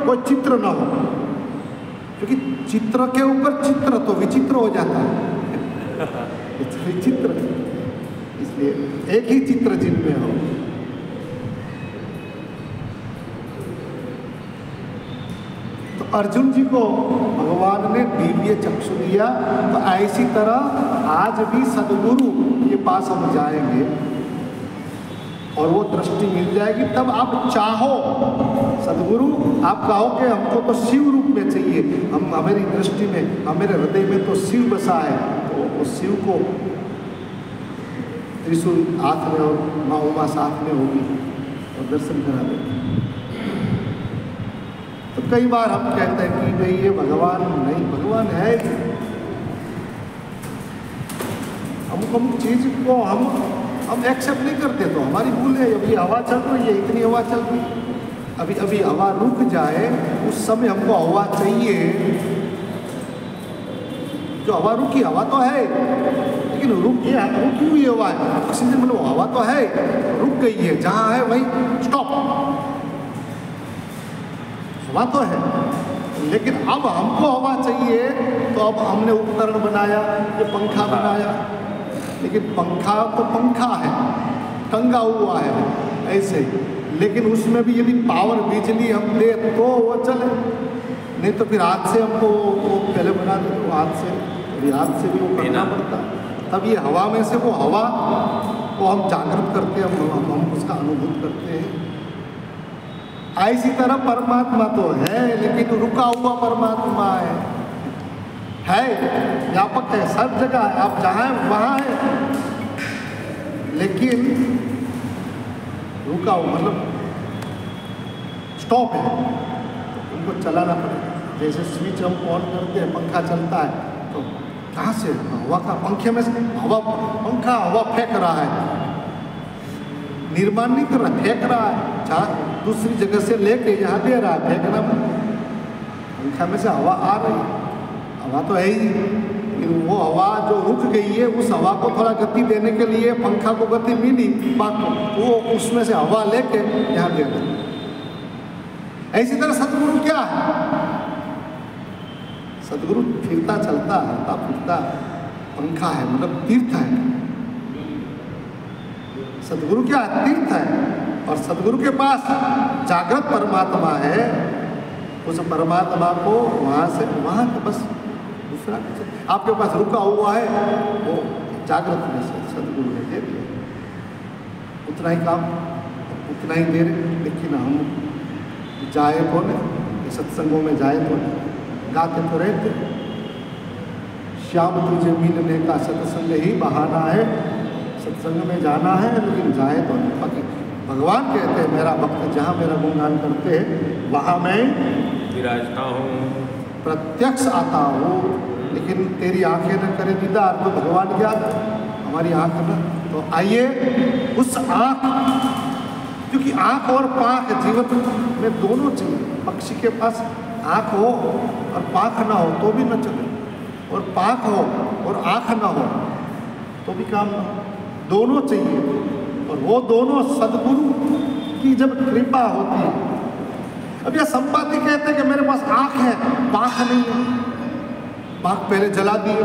कोई चित्र ना हो, क्योंकि चित्र के ऊपर चित्र तो विचित्र हो जाता है विचित्र, इसलिए एक ही चित्र जिनमें हो। तो अर्जुन जी को भगवान ने दिव्य चक्षु दिया, तो ऐसी तरह आज भी सदगुरु के पास हम जाएंगे और वो दृष्टि मिल जाएगी। तब आप चाहो सदगुरु, आप कहो कि हमको तो शिव रूप में चाहिए, हमारी दृष्टि में, हमारे हृदय में तो शिव बसा है, तो उस शिव को त्रिशूल हाथ में और माँ उमा साथ में होगी और दर्शन करा देंगे। तो कई बार हम कहते हैं कि नहीं ये भगवान नहीं, भगवान है। हम चीज को हम एक्सेप्ट नहीं करते, तो हमारी भूल है। अभी हवा चल रही है, इतनी हवा चल रही है, अभी हवा रुक जाए, उस समय हमको हवा चाहिए। जो हवा रुकी, हवा तो है लेकिन रुकी हुई हवा है, ऑक्सीजन मतलब हवा तो है, रुक गई है, जहाँ है वही स्टॉप, हवा तो है। लेकिन अब हमको हवा चाहिए, तो अब हमने उपकरण बनाया, ये पंखा बनाया, लेकिन पंखा तो पंखा है, टंगा हुआ है ऐसे, लेकिन उसमें भी यदि पावर बिजली हम दे तो वो चले, नहीं तो फिर हाथ से हमको वो पहले बना दे, तो हाथ से भी वो करना पड़ता। तब ये हवा में से वो हवा को हम जागृत करते हैं, हम उसका अनुभूत करते हैं। ऐसी तरह परमात्मा तो है, लेकिन रुका हुआ परमात्मा है, व्यापक है, सब जगह है, आप जहाँ हैं वहाँ है, लेकिन रुका हुआ मतलब स्टॉप है, उनको चलाना पड़ेगा। जैसे स्विच हम ऑन करते हैं, पंखा चलता है, तो कहाँ से हवा का, पंखे में से पंखा हवा फेंक रहा है, निर्माण नहीं कर रहा, फेंक रहा है, जहाँ दूसरी जगह से लेके यहाँ दे रहा है, फेंकना पंखा में से हवा आ रही है, हवा तो है ही, लेकिन वो हवा जो रुक गई है, उस हवा को थोड़ा गति देने के लिए पंखा को गति मिली, वो उसमें से हवा लेके यहाँ दे रहा है। ऐसी तरह सदगुरु क्या है? सदगुरु फिरता चलता हलता फिरता पंखा है, मतलब तीर्थ है। सदगुरु क्या है? तीर्थ है। और सदगुरु के पास जागृत परमात्मा है, उस परमात्मा को वहाँ से वहाँ तो बस दूसरा आपके पास रुका हुआ है, वो जागृत में से सदगुरु ने दे दिया, उतना ही काम उतना ही दे रहे। लेकिन हम जाए तो नहीं, सत्संगों में जाए तो नहीं, गाते तो रहते, श्याम तुझे मिलने का सत्संग ही बहाना है, सत्संग में जाना है, लेकिन जाए तो नहीं। बाकी भगवान कहते हैं मेरा भक्त जहाँ मेरा गुणगान करते हैं वहाँ मैं विराजता हूँ, प्रत्यक्ष आता हूँ, लेकिन तेरी आंखें न करे दीदार, तो भगवान क्या हमारी आँख ना, तो आइए उस आँख, क्योंकि आँख और पाँख जीवन में दोनों चाहिए। पक्षी के पास आँख हो और पाँख ना हो तो भी न चले, और पाँख हो और आँख ना हो तो भी काम ना हो, दोनों चाहिए। और वो दोनों सद्गुरु की जब कृपा होती है। अब यह संपाति कहते हैं कि मेरे पास आँख है, पाँख नहीं है। पाँख पहले जला दी,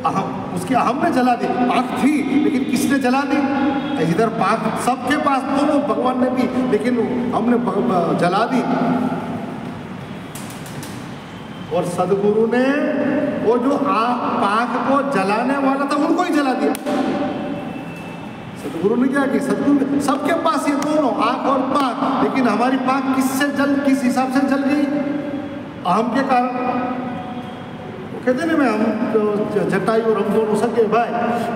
अहम, उसकी अहम ने जला दी। पाँख थी लेकिन किसने जला दी? इधर पाँख सबके पास दोनों भगवान ने भी, लेकिन हमने जला दी। और सदगुरु ने वो जो पाँख को जलाने वाला था उनको ही जला दिया। सदगुरु ने क्या किया? सदगुरु सबके पास ये दोनों आँख और पाँख, लेकिन हमारी पाँख किस हिसाब से जल गई? अहम के कारण। वो कहते ना, मैं हम तो जटायु और हम दोनों सगे भाई,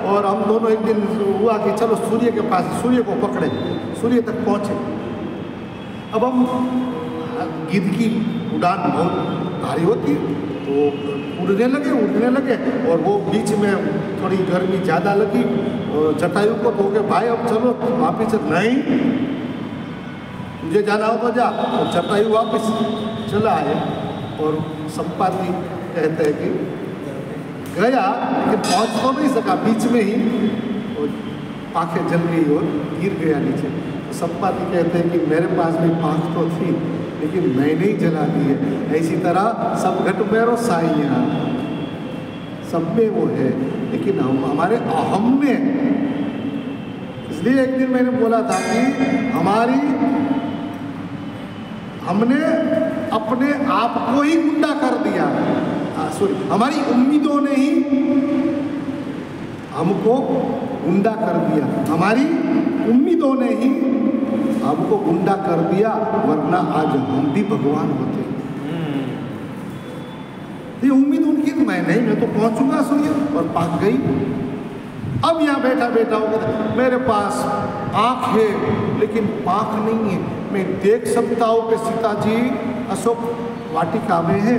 और हम दोनों एक दिन हुआ कि चलो सूर्य के पास, सूर्य को पकड़े, सूर्य तक पहुँचे। अब हम गिद्ध की उड़ान बहुत भारी होती है, तो उड़ने लगे और वो बीच में थोड़ी गर्मी ज़्यादा लगी जटायु को, तो भाई अब चलो वापिस। नहीं, तुझे जाना हो तो जा। तो जटायु वापस चला आए, और संपाति कहते हैं कि गया लेकिन पहुंच तो नहीं सका, बीच में ही पाँखें जल गई और गिर गया नीचे। तो संपाति कहते हैं कि मेरे पास भी पाँख तो थी लेकिन मैंने ही जला दी है। ऐसी तरह सब घट मेरो साइया, सब में वो है, लेकिन हम हमारे अहम में। इसलिए एक दिन मैंने बोला था कि हमने अपने आप को ही गुंडा कर दिया। हमारी उम्मीदों ने ही हमको गुंडा कर दिया, हमारी उम्मीदों ने ही हमको गुंडा कर दिया, वरना आज हम भी भगवान होते। ये उम्मीद उनकी तो मैं तो पहुंचूंगा सूर्य, और पाक गई। अब यहाँ बैठा हो मेरे पास आँख है लेकिन पाँख नहीं है। मैं देख सकता हूँ कि सीता जी अशोक वाटिका में है,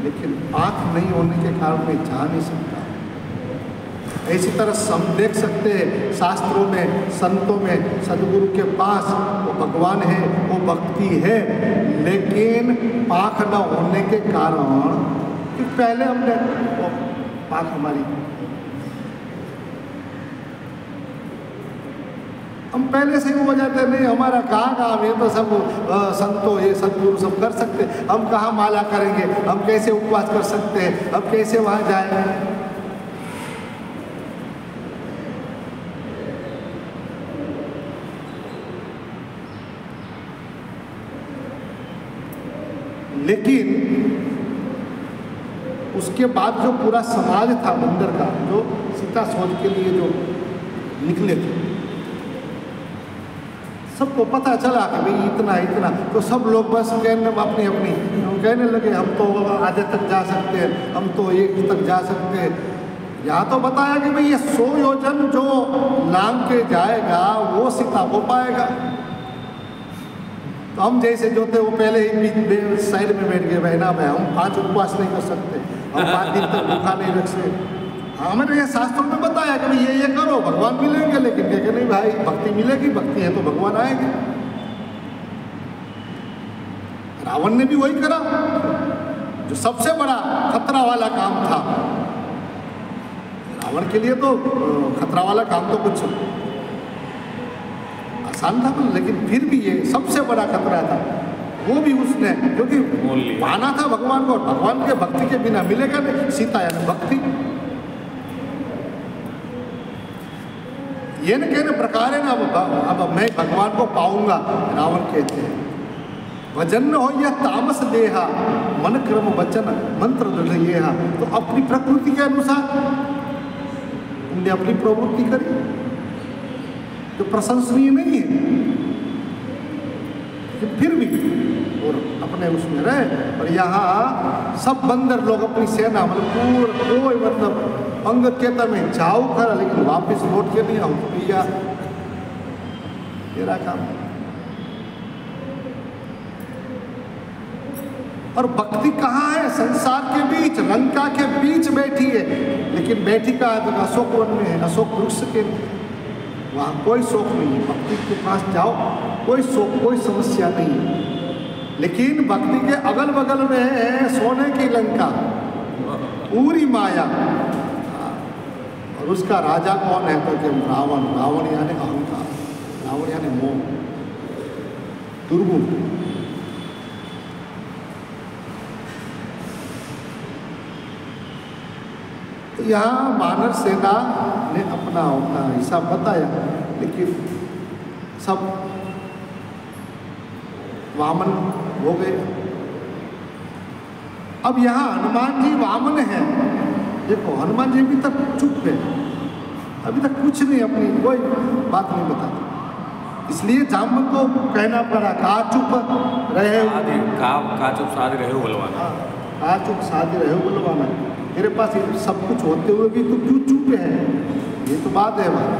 लेकिन पाँख नहीं होने के कारण मैं जा नहीं सकता। इसी तरह हम देख सकते हैं शास्त्रों में, संतों में, सदगुरु के पास वो भगवान है, वो भक्ति है, लेकिन पाँख न होने के कारण कि पहले हमने वो पाँख हमारी, हम पहले से ही हो जाते नहीं, हमारा कहाँ काम है, तो सब संतों ये सदगुरु सब कर सकते, हम कहाँ माला करेंगे, हम कैसे उपवास कर सकते हैं, हम कैसे वहाँ जाएंगे। लेकिन उसके बाद जो पूरा समाज था मंदिर का, जो सीता शोध के लिए जो निकले थे, सबको पता चला कि भाई इतना, तो सब लोग बस कहने लगे हम तो आधे तक जा सकते हैं, हम तो एक तक जा सकते हैं। यहाँ तो बताया कि भाई ये 100 योजन जो लांग के जाएगा वो सीता को पाएगा। तो हम जैसे जो थे वो पहले ही साइड में बैठ गए, भाई ना भाई हम 5 उपवास नहीं कर सकते, हम 5 दिन तक भूखा नहीं रख सकते। हमें ये शास्त्रों में बताया कि भाई ये करो भगवान मिलेंगे, लेकिन क्या नहीं भाई भक्ति मिलेगी, भक्ति है तो भगवान आएंगे। रावण ने भी वही करा जो सबसे बड़ा खतरा वाला काम था। रावण के लिए तो खतरा वाला काम तो कुछ आसान था, लेकिन फिर भी ये सबसे बड़ा खतरा था। वो भी उसने, क्योंकि पाना था भगवान को, भगवान के भक्ति के बिना मिलेगा नहीं। सीता यानी भक्ति। ये न कहने प्रकार है ना, अब मैं भगवान को पाऊंगा, रावण कहते हैं भजन हो यह तामस देहा, मन क्रम वचन मंत्र दृढ़। तो अपनी प्रकृति के अनुसार तुमने अपनी प्रवृत्ति करी जो प्रशंसनीय नहीं है, फिर भी और अपने उसमें रहे। और यहाँ सब बंदर लोग अपनी सेना मतलब कोई मतलब अंगद कहता मैं जाऊँ खरा, लेकिन वापस लौट के नहीं आऊँ, तो भैया तेरा काम। और भक्ति कहाँ है? संसार के बीच, लंका के बीच बैठी है, लेकिन बैठी कहाँ है? तो अशोक वन में है, अशोक वृक्ष के, वहाँ कोई शोक नहीं है। भक्ति के पास जाओ, कोई शोक, कोई समस्या नहीं है। लेकिन भक्ति के अगल बगल में है सोने की लंका, पूरी माया, और उसका राजा कौन है? तो रावण। रावण यानी अहंकार, रावण यानी मोह, दुर्गुण। तो यहाँ वानर सेना ने अपना हिसाब बताया, लेकिन सब वामन हो गए। अब यहाँ हनुमान जी वामन हैं। देखो हनुमान जी अभी तक चुप है, अभी तक कुछ नहीं, अपनी कोई बात नहीं बताते। इसलिए जामवंत को कहना पड़ा, कहा चुप रहे हो, कहा चुप साध रहे हो बलवाना, कहा चुप साध रहे हो बलवाना। मेरे पास सब कुछ होते हुए भी तो क्यों चुप है? ये तो बात है भाई।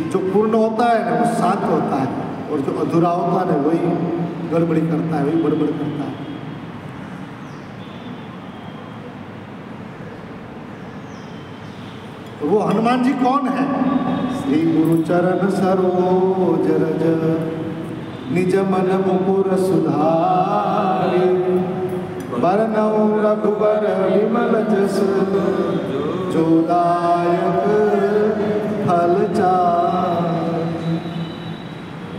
जो पूर्ण होता है ना वो शांत होता है, और जो अधूरा होता है ना वही गड़बड़ी करता है, वही बड़बड़ करता है। तो वो हनुमान जी कौन है? श्री गुरु चरण सरोज रज निज मन मुकुर सुधारि, बरनउँ रघुबर विमल जस जो दायक फल चारि।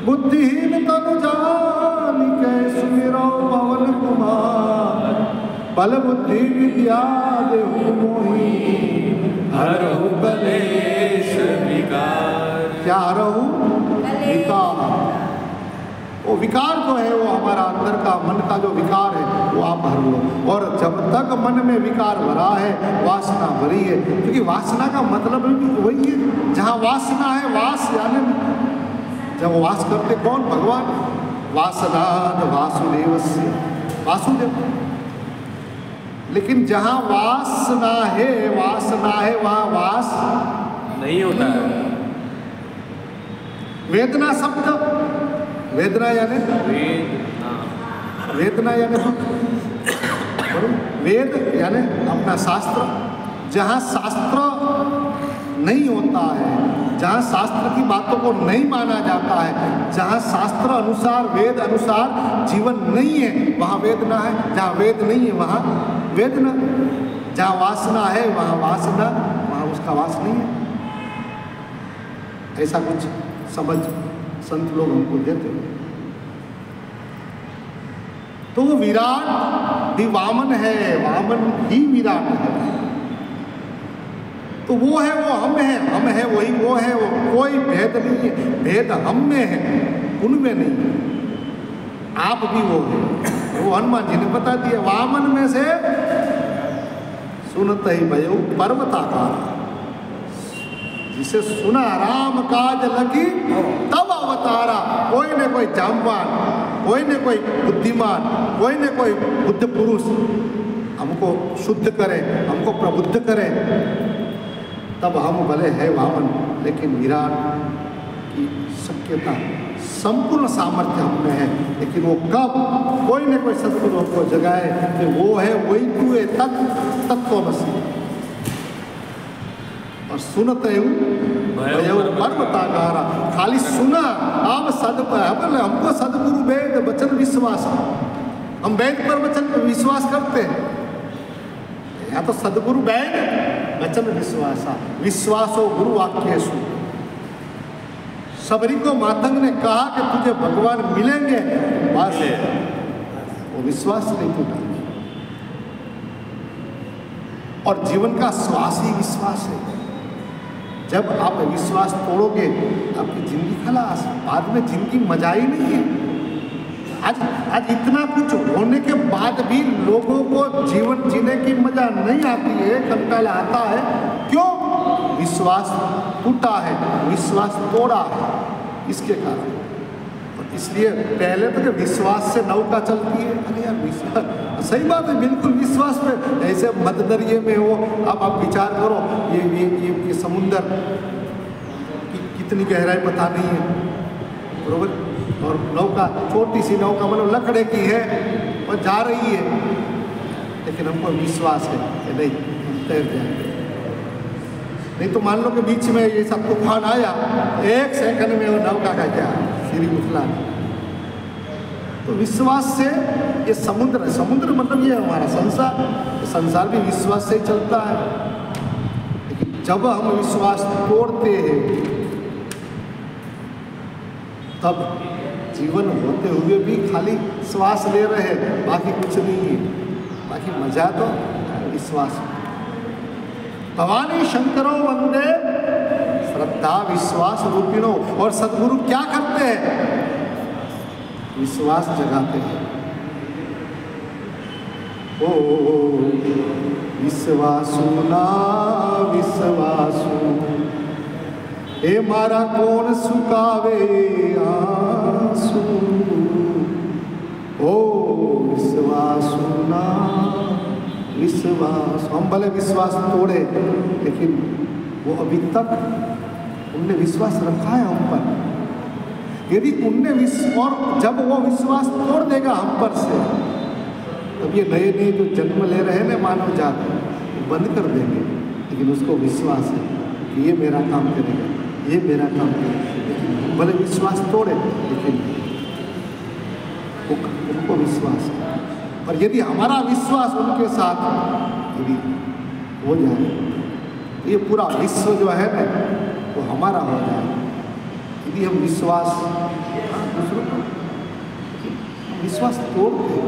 बुद्धिहीन तनु जानिकै सुमिरौ पवन कुमार, बल बुद्धि विद्या देहु मोहि हरहु कलेश विकार। क्या हरहु? विकार। वो विकार जो है वो हमारा अंदर का मन का जो विकार है वो आप हर लो। और जब तक मन में विकार भरा है, वासना भरी है, क्योंकि वासना का मतलब भी वही है, जहाँ वासना है, वास यानी जब वास करते कौन? भगवान। वासना वासुदेवस्य, वासुदेव। लेकिन जहाँ वासना है वहाँ वास नहीं होता है। वेदना शब्द, वेदना यानी वेदना यानी वेद यानी अपना शास्त्र। जहाँ शास्त्र नहीं होता है, जहाँ शास्त्र की बातों को नहीं माना जाता है, जहाँ शास्त्र अनुसार, वेद अनुसार जीवन नहीं है, वहाँ वेदना है। जहाँ वेद नहीं है वहाँ वेदना। जहाँ वासना है वहाँ वासना, वहाँ उसका वास नहीं है। ऐसा कुछ समझ संत लोग हमको देते हैं। तो वो विराट भी वामन है, वामन ही विराट है। तो वो है, वो हम है वही वो है, वो कोई भेद नहीं है। भेद हम में है, उनमें नहीं है। आप भी वो है। वो हनुमान जी ने बता दिया, वामन में से सुनत ही भयो पर्वताकार। जिसे सुना राम काज लगी तब अवतारा। कोई न कोई जामवान, कोई न कोई बुद्धिमान, कोई न कोई बुद्ध पुरुष हमको शुद्ध करे, हमको प्रबुद्ध करे, तब हम भले है वामन, लेकिन विराट की शक्यता, संपूर्ण सामर्थ्य हम में है। लेकिन वो कब कोई न कोई सदगुरु हमको जगाए कि वो है वही तू है, तत्वमसि। और सुनते पर्वताकारा, खाली सुना। अब हमको सदगुरु वेद वचन विश्वास, हम वेद पर वचन विश्वास करते हैं, या तो सदगुरु वेद वचन विश्वासा। विश्वासो गुरु वाक्येषु। सबरी को मातंग ने कहा कि तुझे भगवान मिलेंगे, बस वो विश्वास नहीं टूटा। और जीवन का श्वास ही विश्वास है। जब आप विश्वास तोड़ोगे आपकी जिंदगी खलास, बाद में जिंदगी मजा ही नहीं है। आज इतना कुछ होने के बाद भी लोगों को जीवन जीने की मजा नहीं आती है, कंटाला आता है। क्यों? विश्वास टूटा है, विश्वास तोड़ा है, इसके कारण। और इसलिए पहले तो विश्वास से नौका चलती है। अरे यार विश्वास, सही बात है, बिल्कुल विश्वास पे। ऐसे मध्यदरिये में हो, अब आप विचार करो, ये समुंदर की कितनी गहराई पता नहीं है, बरोबर। और नौका छोटी सी नौका मतलब लकड़े की है और जा रही है, लेकिन हमको विश्वास है कि नहीं हम तैर जाएंगे। नहीं तो मान लो कि बीच में ये सब तूफान आया, 1 सेकंड में वो नौका का क्या सिरी उछला। तो विश्वास से ये समुद्र है, समुद्र मतलब ये हमारा संसार, संसार भी विश्वास से ही चलता है। लेकिन जब हम विश्वास तोड़ते हैं तब जीवन होते हुए भी खाली श्वास ले रहे हैं, बाकी कुछ नहीं है, बाकी मजा तो विश्वास। भवानी शंकरो वंदे श्रद्धा विश्वास रूपिणो। और सद्गुरु क्या करते हैं? विश्वास जगाते हैं। ओ विश्वासु ना विश्वासु, ए मारा कौन सुकावे आंसू। ओ विश्वासु ना विश्वास। हम भले विश्वास तोड़े, लेकिन वो अभी तक उनने विश्वास रखा है हम पर। यदि उनने और जब वो विश्वास तोड़ देगा हम पर से, तब ये नए नए जो जन्म ले रहे हैं ना मानव जात, बंद कर देंगे। लेकिन उसको विश्वास है कि ये मेरा काम करेगा, ये मेरा काम करेगा। लेकिन भले विश्वास तोड़े, लेकिन उनको विश्वास है। और यदि हमारा विश्वास उनके साथ यदि हो जाए, तो ये पूरा विश्व जो है ना वो हमारा हो जाए। यदि हम विश्वास दूसरों को विश्वास तोड़ते,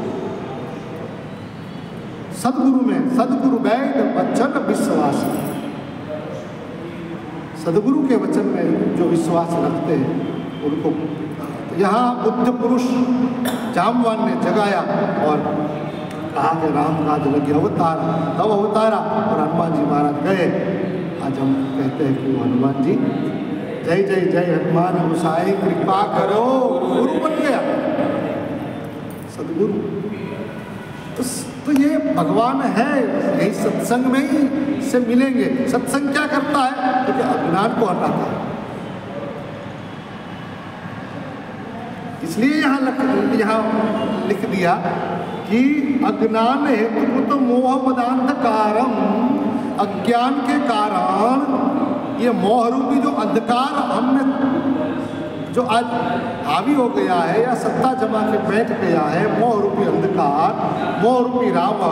सदगुरु में सदगुरु वैद वचन विश्वास, सदगुरु के वचन में जो विश्वास रखते हैं उनको यहाँ बुद्ध पुरुष जामवान ने जगाया और कहा कि राम राज लगे अवतार, तब अवतारा और हनुमान जी महाराज गए। आज हम कहते हैं कि वो हनुमान जी जय जय जय हनुमान गोसाई कृपा करो, गुरु बन गया सदगुरु। तो ये भगवान है, यही सत्संग में ही से मिलेंगे। सत्संग क्या करता है? क्योंकि अज्ञान को हटाता है। इसलिए यहाँ लिख दिया कि अज्ञान हेतु तो मोह मदांधकारम, अज्ञान के कारण ये मोह रूपी जो अंधकार हमने जो आज हावी हो गया है या सत्ता जमा के बैठ गया है, मोह रूपी अंधकार, मोह रूपी रावण,